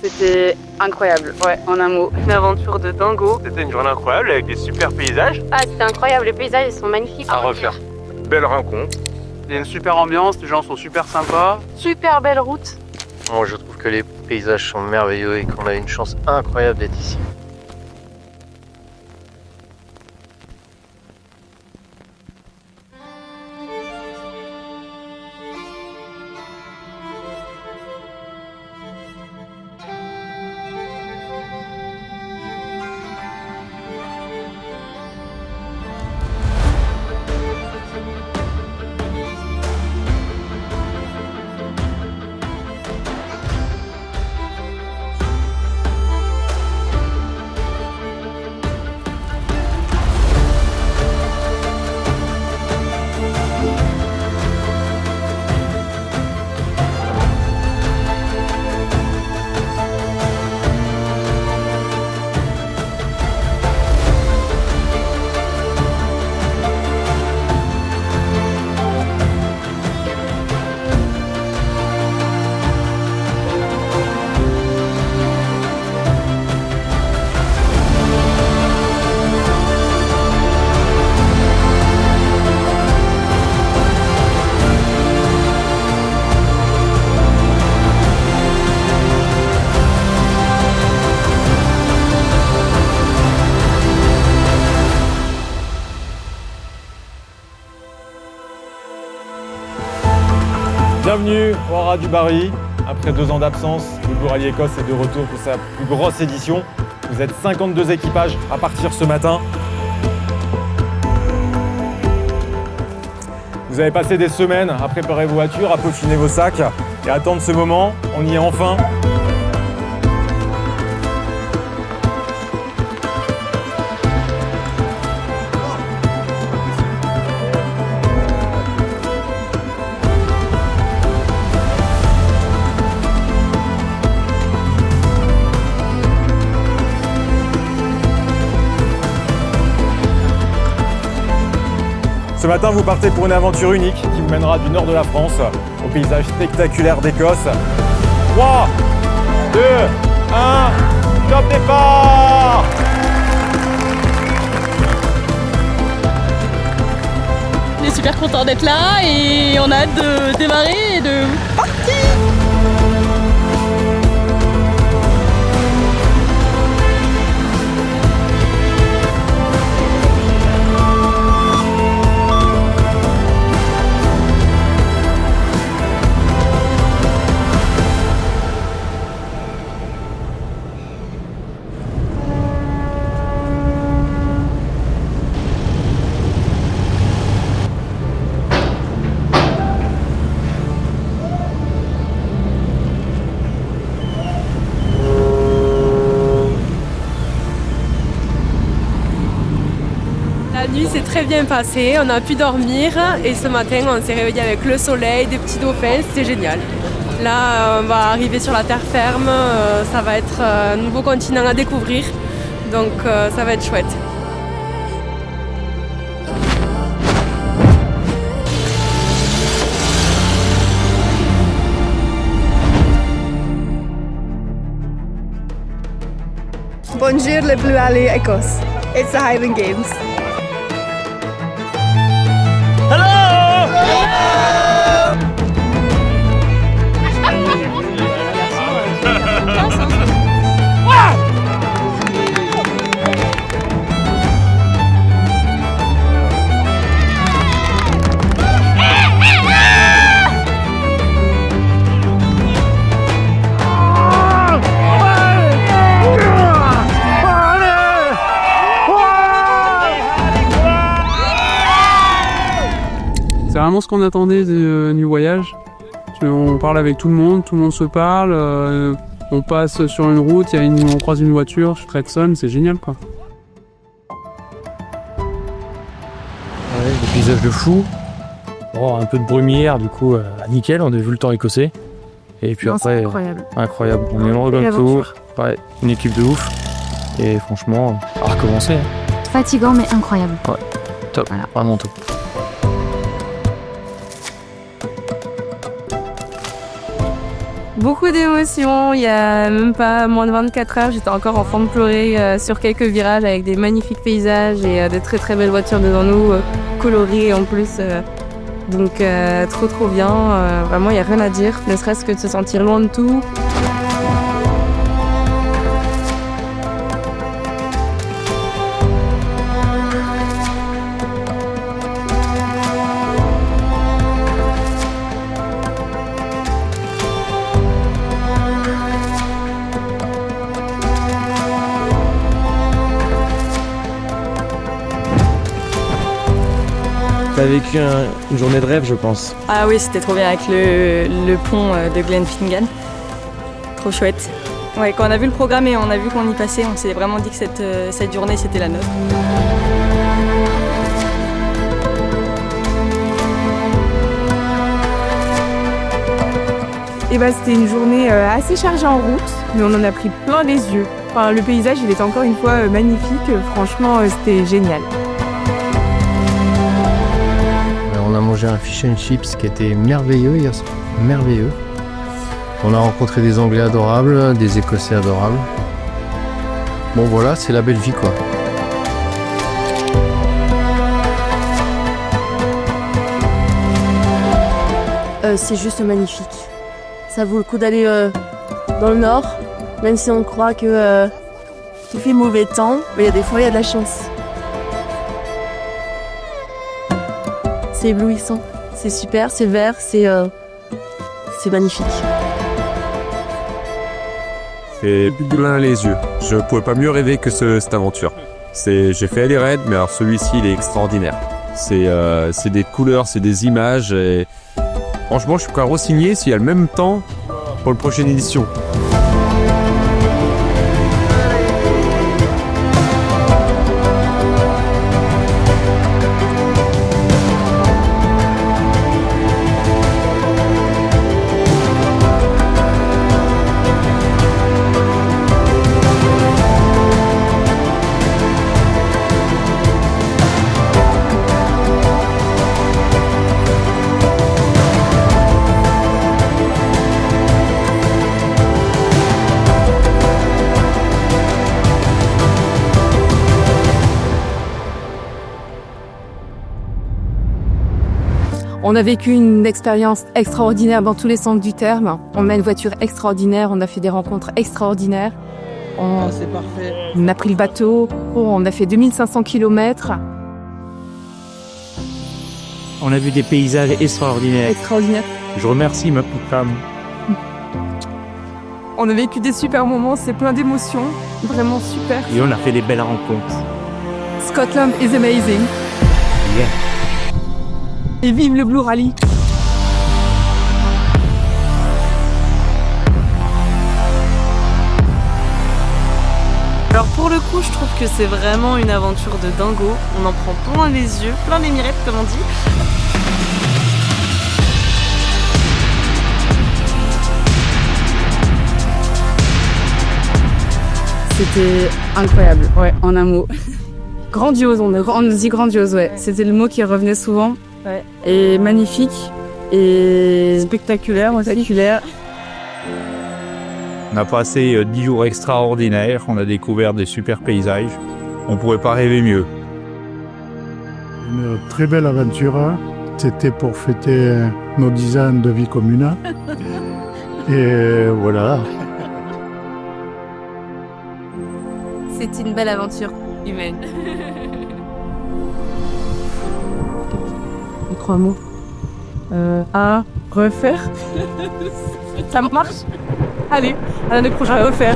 C'était incroyable, ouais, en un mot. Une aventure de dingo. C'était une journée incroyable avec des super paysages. Ah, c'était incroyable, les paysages ils sont magnifiques. À refaire. Belle rencontre. Il y a une super ambiance, les gens sont super sympas. Super belle route. Moi, je trouve que les paysages sont merveilleux et qu'on a une chance incroyable d'être ici. Bienvenue au Haras du Barry. Après 2 ans d'absence, le Blue Rally Écosse est de retour pour sa plus grosse édition. Vous êtes 52 équipages à partir ce matin. Vous avez passé des semaines à préparer vos voitures, à peaufiner vos sacs et à attendre ce moment. On y est enfin. Ce matin, vous partez pour une aventure unique qui vous mènera du nord de la France au paysage spectaculaire d'Écosse. 3, 2, 1, top départ! On est super content d'être là et on a hâte de démarrer et de partir! La nuit s'est très bien passée, on a pu dormir et ce matin on s'est réveillé avec le soleil, des petits dauphins, c'était génial. Là on va arriver sur la terre ferme, ça va être un nouveau continent à découvrir, donc ça va être chouette. Bonjour le Blue Rally Écosse. It's the Highland Games. C'est vraiment ce qu'on attendait du voyage. On parle avec tout le monde se parle. On passe sur une route, on croise une voiture, Fredson, c'est génial quoi. Ouais, des paysages de fou. Bon, un peu de brumière, du coup, nickel, on a vu le temps écossais. Et puis après, incroyable. On est loin de tout. Ouais, une équipe de ouf. Et franchement, à recommencer. Fatigant mais incroyable. Ouais, top, voilà. Vraiment top. Beaucoup d'émotions, il y a même pas moins de 24 heures, j'étais encore en train de pleurer sur quelques virages avec des magnifiques paysages et de très très belles voitures devant nous, colorées en plus. Donc trop bien, vraiment il n'y a rien à dire, ne serait-ce que de se sentir loin de tout. T'as vécu une journée de rêve, je pense. Ah oui, c'était trop bien avec le pont de Glenfingan. Trop chouette. Ouais, quand on a vu le programme et on a vu qu'on y passait, on s'est vraiment dit que cette journée, c'était la nôtre. Et c'était une journée assez chargée en route, mais on en a pris plein les yeux. Enfin, le paysage, il est encore une fois magnifique. Franchement, c'était génial. On a mangé un fish and chips qui était merveilleux hier soir. Merveilleux. On a rencontré des Anglais adorables, des Écossais adorables. Bon voilà, c'est la belle vie quoi. C'est juste magnifique. Ça vaut le coup d'aller dans le nord, même si on croit que qu'il fait mauvais temps, mais il y a des fois il y a de la chance. C'est éblouissant, c'est super, c'est vert, c'est magnifique. C'est plein les yeux. Je pouvais pas mieux rêver que cette aventure. J'ai fait les raids, mais alors celui-ci il est extraordinaire. C'est des couleurs, c'est des images. Et franchement, je suis prêt à re-signer s'il y a le même temps pour la prochaine édition. On a vécu une expérience extraordinaire dans tous les sens du terme. On a une voiture extraordinaire, on a fait des rencontres extraordinaires. C'est parfait. On a pris le bateau, on a fait 2500 km. On a vu des paysages extraordinaires. Extraordinaire. Je remercie ma petite femme. On a vécu des super moments, c'est plein d'émotions, vraiment super. Et on a fait des belles rencontres. Scotland is amazing. Yeah. Et vive le Blue Rally. Alors pour le coup, je trouve que c'est vraiment une aventure de dingo. On en prend plein les yeux, plein les mirettes comme on dit. C'était incroyable, ouais, en un mot. Grandiose, on dit grandiose, ouais. C'était le mot qui revenait souvent. Ouais. Et magnifique. Et spectaculaire aussi. Spectaculaire. On a passé 10 jours extraordinaires, on a découvert des super paysages. On ne pourrait pas rêver mieux. Une très belle aventure. C'était pour fêter nos 10 ans de vie commune. Et voilà. C'est une belle aventure humaine. 3 mots. À refaire. Ça marche? Allez, à l'année prochaine, à refaire.